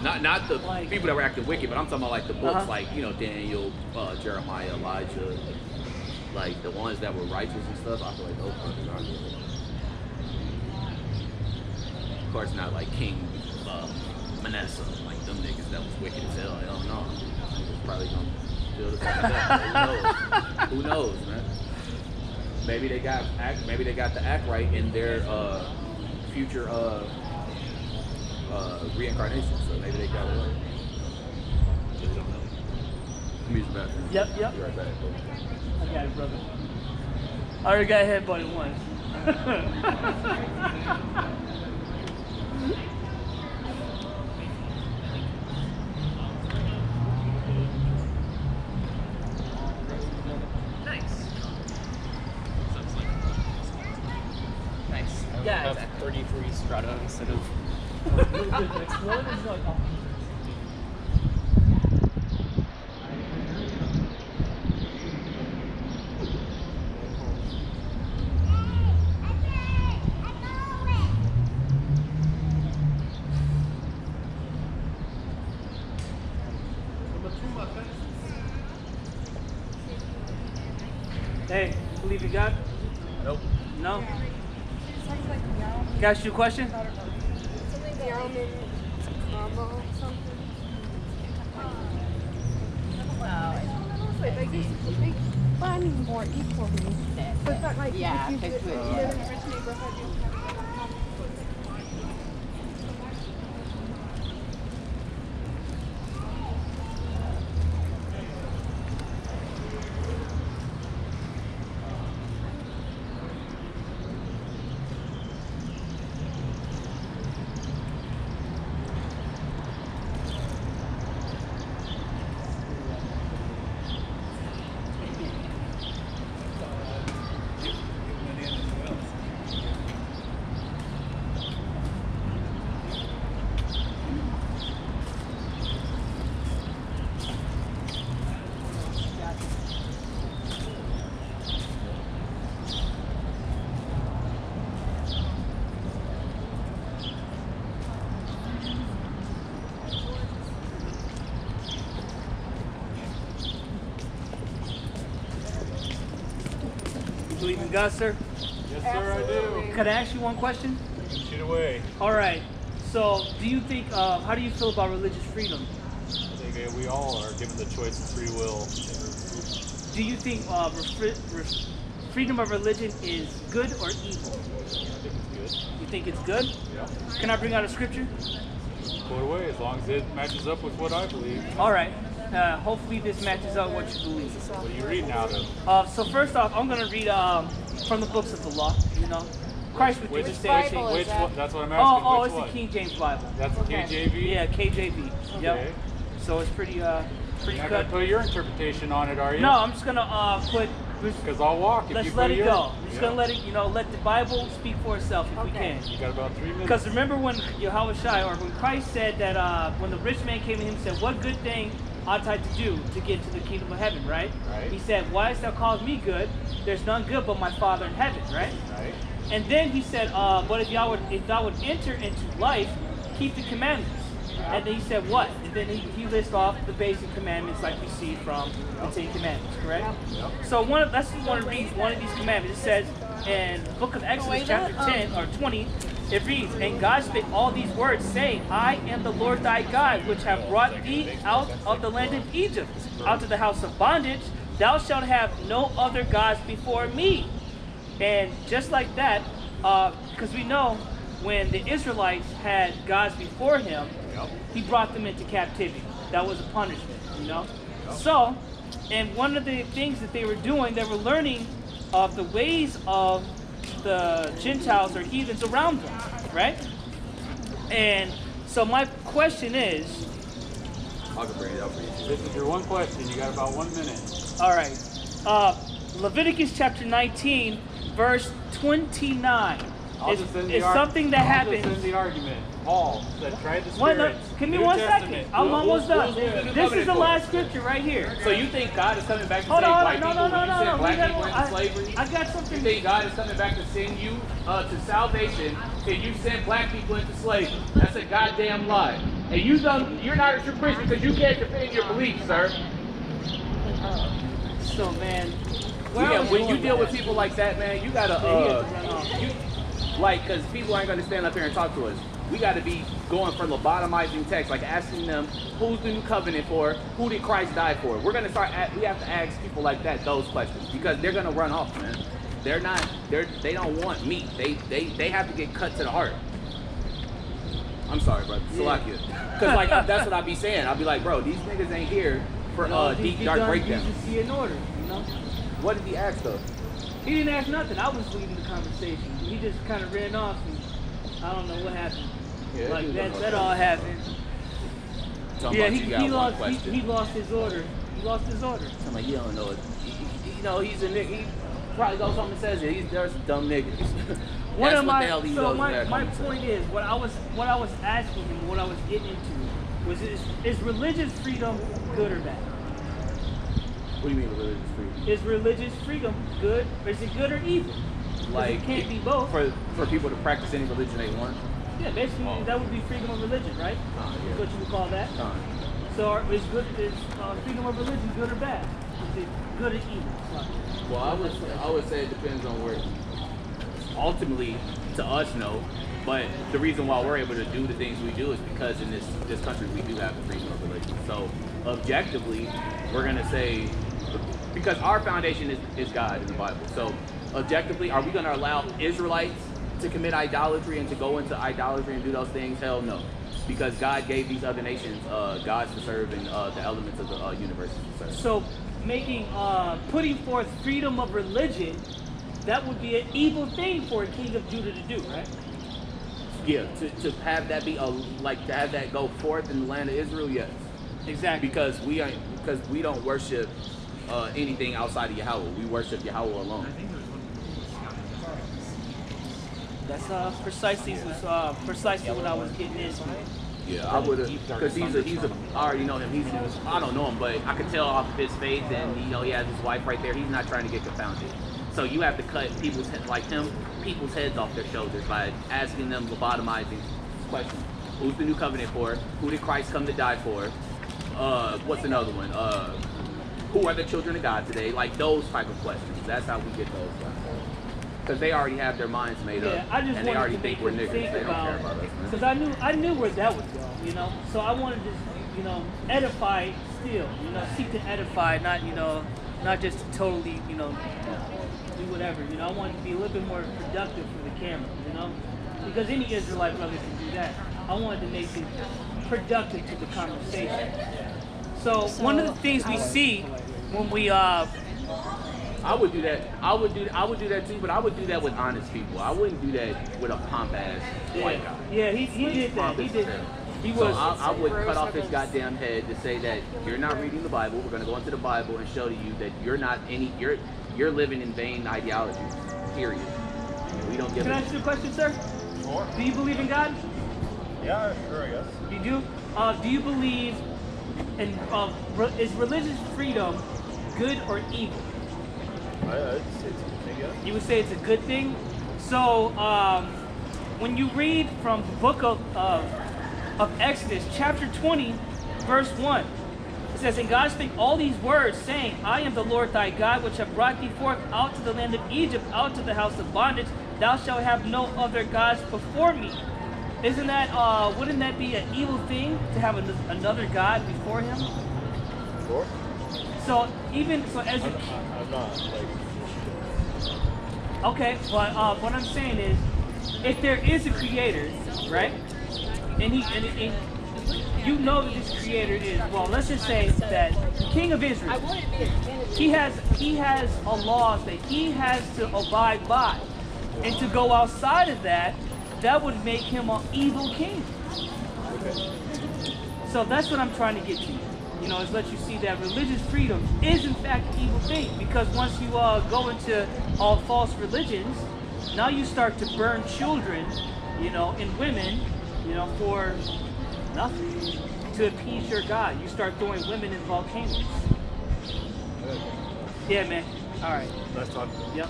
Not the Like- people that were acting wicked, but I'm talking about like the books, like Daniel, Jeremiah, Elijah, like the ones that were righteous and stuff. I feel like those brothers are good. Of course, not like King Manasseh, like them niggas that was wicked as hell. Hell no, probably gonna feel the fuck up. Who knows, man? Maybe they got the act right in their future reincarnation. So maybe they got it right. Just don't know. Let me use the bathroom. Yep. Be right back, bro. I got it, brother. I already got headbutted once. Nice. Yeah, I have exactly. 33 strata instead of. Next one is like, oh. Hey, you believe in God? Nope. No? Sounds like Yum. Can I ask you a question? Something Yum and comma something. Well, I mean more equally. But that like Yeah, if you because live in a rich neighborhood, you have You believe in God, sir? Yes, sir, I do. Can I ask you one question? Shoot away. All right. So, do you think, how do you feel about religious freedom? I think we all are given the choice of free will. Do you think freedom of religion is good or evil? I think it's good. You think it's good? Yeah. Can I bring out a scripture? Quote away, as long as it matches up with what I believe. All right. Hopefully this matches up what you believe. What are you reading out of? So first off, I'm going to read from the books of the law, you know. Christ with Which dispensation. Bible is which that? one? That's what I'm asking. Oh, which it's one? the King James Bible. That's the Okay. KJV? Yeah, KJV. Okay. Yep. So it's pretty You're not going good. to put your interpretation on it, are you? No, I'm just going to put... Because I'll walk if Let's you let put it your... go. We're just Yeah. gonna let it, let the Bible speak for itself if we Okay. can. You got about 3 minutes. Because remember when Yahweh Shai, or when Christ said that when the rich man came to him and said, what good thing ought I to do to get to the kingdom of heaven, right? Right. He said, why hast thou called me good? There's none good but my Father in heaven, right? Right. And then he said, but if thou would enter into life, keep the commandments. And then he said, what? And then he lists off the basic commandments like we see from the Ten Commandments, correct? Yep. So let's want to read one of these commandments. It says in the book of Exodus chapter 10 or 20, it reads, and God spake all these words, saying, I am the Lord thy God, which have brought thee out of the land of Egypt, out of the house of bondage. Thou shalt have no other gods before me. And just like that, because we know when the Israelites had gods before him, he brought them into captivity. That was a punishment, you know? So, and one of the things that they were doing, they were learning of the ways of the Gentiles or heathens around them, right? And so my question is, I can bring it out for you. This is your one question. You got about 1 minute. all right, Leviticus chapter 19, verse 29. I'll just end the It's something that I'll just happens. end the argument. Paul said, try the What, spirits. give me New 1 Testament. second. I'm almost done. who's the new This is covenant the for? last scripture right here. So you think God is coming back to Hold save on, white no, people no, when no, you send no. black people into slavery? I got You something. think God is coming back to send you to salvation and you send black people into slavery? That's a goddamn lie. And you're not a true Christian because you can't defend your beliefs, sir. So, man. When you deal with people like that, man, you gotta, because people aren't gonna stand up here and talk to us. We gotta be going for lobotomizing text, like asking them, who's the new covenant for? Who did Christ die for? We're gonna we have to ask people like that those questions because they're gonna run off, man. They don't want meat. They have to get cut to the heart. I'm sorry, brother. Salakia. Because like that's what I be saying. I'll be like, bro, these niggas ain't here for deep dark breakdown. See in order, you know. What did he ask though? He didn't ask nothing. I was leading the conversation. He just kind of ran off, and I don't know what happened. Yeah, like that all happened. Yeah, he lost his order. He lost his order. I'm like, you don't know it. You know, he's a nigga. He probably goes home and says it. There's some dumb niggas. My point is, what I was asking him, what I was getting into, was is religious freedom good or bad? What do you mean religious freedom? Is religious freedom good, or is it good or evil? Like, it can't be both. For people to practice any religion they want? Yeah, basically that would be freedom of religion, right? Yeah. Is what you would call that. So is freedom of religion good or bad? Is it good or evil? Well, I would say it depends on where. Ultimately, to us, no. But the reason why we're able to do the things we do is because in this country we do have the freedom of religion. So objectively, we're gonna say, because our foundation is God in the Bible. So objectively, are we gonna allow Israelites to commit idolatry and to go into idolatry and do those things? Hell no. Because God gave these other nations gods to serve and the elements of the universe to serve. So putting forth freedom of religion, that would be an evil thing for a king of Judah to do, right? Yeah, to have that be to have that go forth in the land of Israel, yes. Exactly. Because we don't worship anything outside of Yahweh. We worship Yahweh alone. That's precisely what I was getting into. Yeah, I would have, because I already know him. I don't know him, but I could tell off of his face, and he has his wife right there. He's not trying to get confounded. So you have to cut people's heads off their shoulders by asking them lobotomizing questions. Who's the new covenant for? Who did Christ come to die for? What's another one? Who are the children of God today? Like those type of questions. That's how we get those questions. Because they already have their minds made up, and they already think we're niggas. They don't care about us, man. Because I knew where that would go, you know. So I wanted to, edify still, seek to edify, not just to totally, do whatever, I wanted to be a little bit more productive for the camera, because any Israelite brother can do that. I wanted to make it productive to the conversation. So one of the things we see when we I would do that. I would do that too, but I would do that with honest people. I wouldn't do that with a pomp ass white guy. Yeah, he did that. He did. He was. So I would cut off his goddamn head to say that you're not reading the Bible. We're gonna go into the Bible and show to you that you're living in vain ideologies. Period. And we don't give. Can I ask you a question, sir? Sure. Do you believe in God? Yeah, sure, I guess. You do? Do you believe in is religious freedom good or evil? I'd say it's a good thing, yeah. You would say it's a good thing. So when you read from the book of Exodus, chapter 20, verse 1, it says, "And God spake all these words, saying, I am the Lord thy God, which have brought thee forth out to the land of Egypt, out to the house of bondage. Thou shalt have no other gods before me." Isn't that wouldn't that be an evil thing to have another God before him? Sure. So as a I'm not, okay, but what I'm saying is, if there is a creator, right, and you know that this creator is, well, let's just say that the king of Israel, he has a laws that he has to abide by, and to go outside of that would make him an evil king. okay. So that's what I'm trying to get to. Is let you see that religious freedom is in fact an evil thing, because once you go into all false religions, now you start to burn children, and women, for nothing, to appease your God. You start throwing women in volcanoes. Good. Yeah, man. All right. Nice talk. Yep.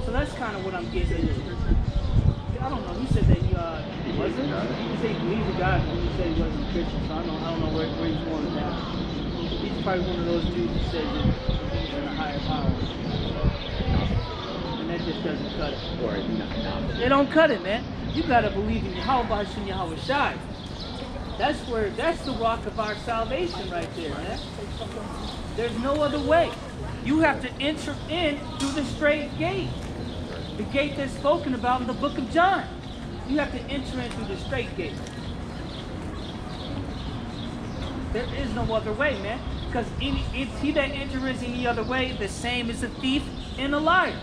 So that's kind of what I'm getting into. I don't know. You said that wasn't. He said he believes in God, but he said he wasn't a Christian. So I don't know where he's going with that. He's probably one of those dudes who says that he believes in a higher power. And that just doesn't cut it. Or not. They don't cut it, man. You gotta believe in Yahweh Hashem Yahweh Shai. That's the rock of our salvation right there, man. There's no other way. You have to enter in through the straight gate. The gate that's spoken about in the book of John. You have to enter in through the straight gate. There is no other way, man. Because he that enters any other way, the same is a thief and a liar.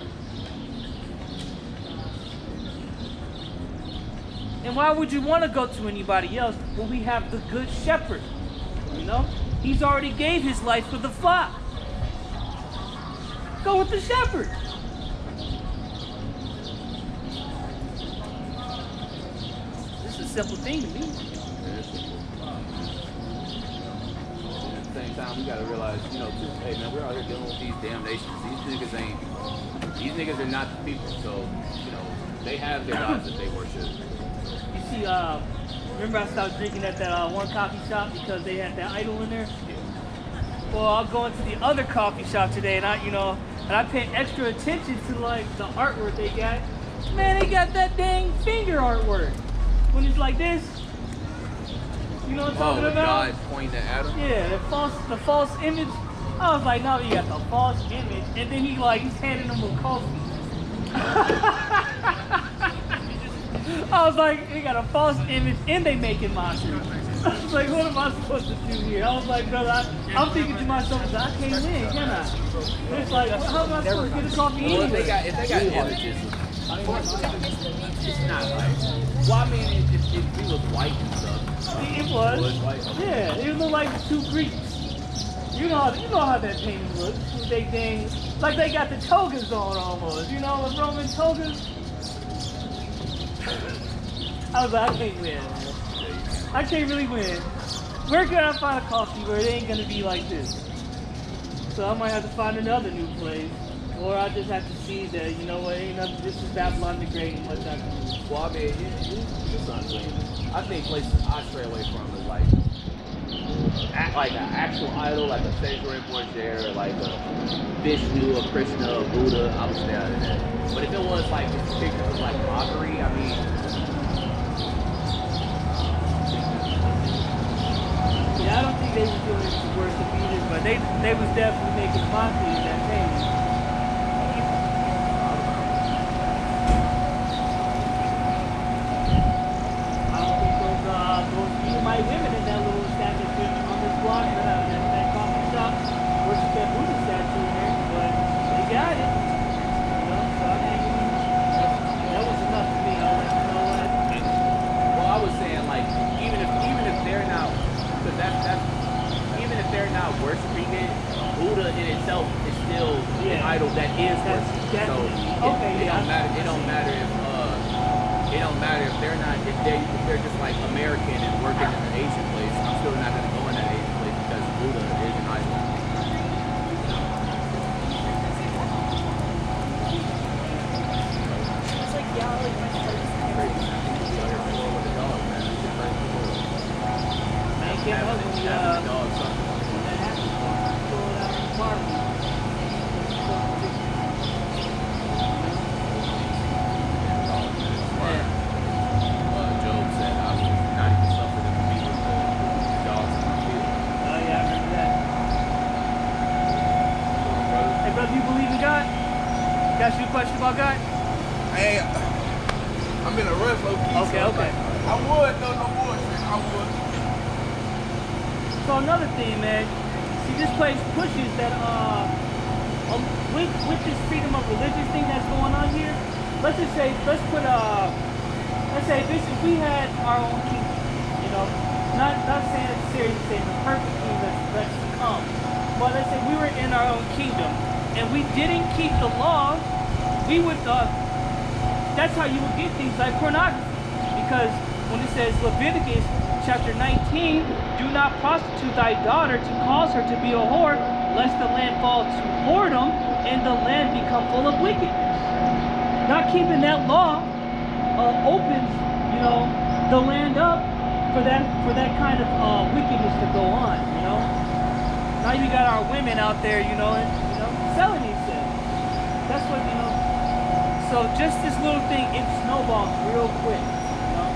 And why would you want to go to anybody else when we have the good shepherd? You know? He's already gave his life for the flock. Go with the shepherd. This is a simple thing to me. Very simple. At the same time, we gotta realize, you know, too, hey man, we're out here dealing with these damn nations. These niggas are not the people. So, you know, they have their gods that they worship. You see, remember I stopped drinking at that one coffee shop because they had that idol in there? Well, I'll go into the other coffee shop today, and I pay extra attention to like the artwork they got. Man, they got that dang finger artwork. When it's like this, you know what I'm talking about? God pointing at Adam? Yeah, the false image. I was like, no, you got the false image, and then he's handing them a coffee. I was like, they got a false image and they making monsters. I was like, what am I supposed to do here? I was like, brother, I'm thinking to myself, I can't win, can I? It's like, how am I supposed to get a coffee Well, anyway? if they got images, it's not like. Well, I mean, it looked white and stuff. It was. It was white. Yeah, it looked like the two Greeks. You know how that painting looks. They dang, like they got the togas on almost. You know, the Roman togas. I was like, I can't win. I can't really win. Where can I find a coffee where it ain't gonna be like this? So I might have to find another new place. Or I just have to see that, you know what, ain't nothing, this is Babylon the Great and what I can do. Well, I mean, it's unclean. I think places I stray away from is like an actual idol, like a Cesare Borgia, like a Vishnu, a Krishna, a Buddha. I would stay out of that. But if it was like this picture of like mockery, I mean. Yeah, I don't think they were doing it to worship either, but they was definitely making mockery of that painting. I don't think those Edomite women in that little establishment on this block, that coffee shop, worship that Buddha statue in there, but they got it. You know, so I think that was enough for me. I was like, you know what? Well, I was saying like even if they're not, because that's even if they're not worshiping it, Buddha in itself is still an idol that is worshipped. So it don't matter if they're not if they're just like American and working in an Asian place. I'm still not gonna go in that Asian place because Buddha is an idol. It's like, yeah, like my first Man, can't help when that happens. Pull it out of the party. Job said, I will not even suffer them to be with the dogs in my field. Oh yeah, I remember that. Hey brother, you believe in God? Got you a question about God? Hey, I'm in a rush, low key. Okay, so okay. I would, no bullshit. I would. So another thing, man. See, this place pushes that with this freedom of religious thing that's going on here. Let's just say, let's say this: if we had our own kingdom, you know, not saying it's serious, saying the perfect kingdom that's to come, but let's say we were in our own kingdom and we didn't keep the law, we would. That's how you would get things like pornography, because when it says Leviticus chapter 19, do not prostitute thy daughter to cause her to be a whore, lest the land fall to whoredom and the land become full of wickedness. Not keeping that law opens, you know, the land up for that kind of wickedness to go on, you know. Now you got our women out there, you know, selling these things. That's what, you know. So just this little thing, it snowballs real quick, you know.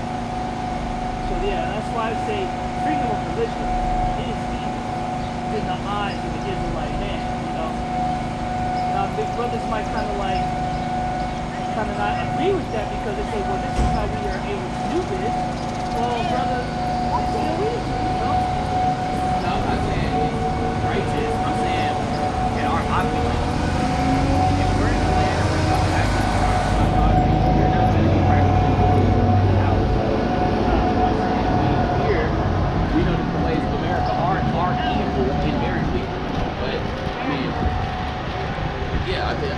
So yeah, that's why I say freedom of religion is evil in the eyes of the Israelite man, you know. Now big brothers might kind of not agree with that because they say, well, this is how we are able to do this. Well, brother, that's still evil, you know. No, I'm not saying it's righteous. I'm saying in our population, if we're in the land and we're talking about you're not going to be practicing the house. I'm saying here, we know that the ways of America are evil and very weak. But, I mean, yeah, I think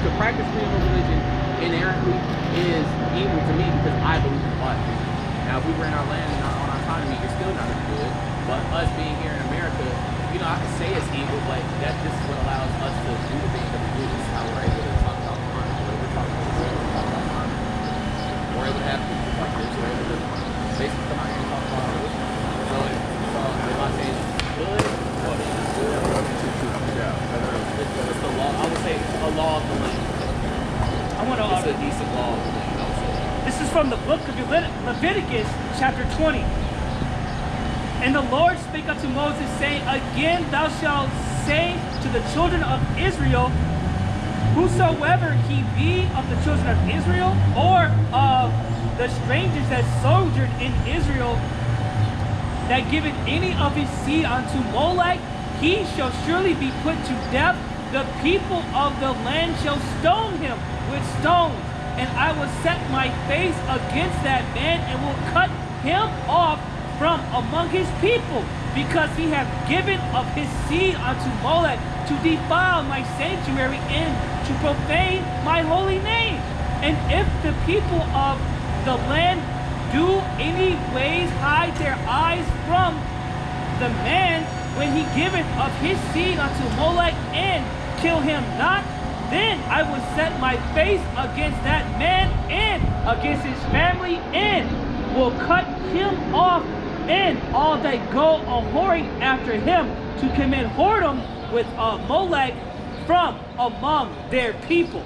to practice freedom of religion inherently is evil to me because I believe in the Bible. Now, if we were in our land and on our economy, it's still not as good. But us being here in America, you know, I can say it's evil, but this is what allows us to do the things that we do. This is how we're able to talk about Quran, we're talking about Quran. We're able to have people like this. We're able to basically come out here and talk about our religion. So, if I say it's good, well, it's not good. It's the law. I would say it's a law of the land. It's a decent law of the land, I would say. This is from the book of Leviticus, chapter 20. And the Lord spake unto Moses, saying, Again thou shalt say to the children of Israel, whosoever he be of the children of Israel, or of the strangers that sojourn in Israel, that giveth any of his seed unto Molech, he shall surely be put to death. The people of the land shall stone him with stones. And I will set my face against that man and will cut him off from among his people, because he hath given of his seed unto Molech to defile my sanctuary and to profane my holy name. And if the people of the land do any ways hide their eyes from the man when he giveth of his seed unto Molech and kill him not, then I will set my face against that man and against his family and will cut him off and all that go a-whoring after him to commit whoredom with Molech from among their people.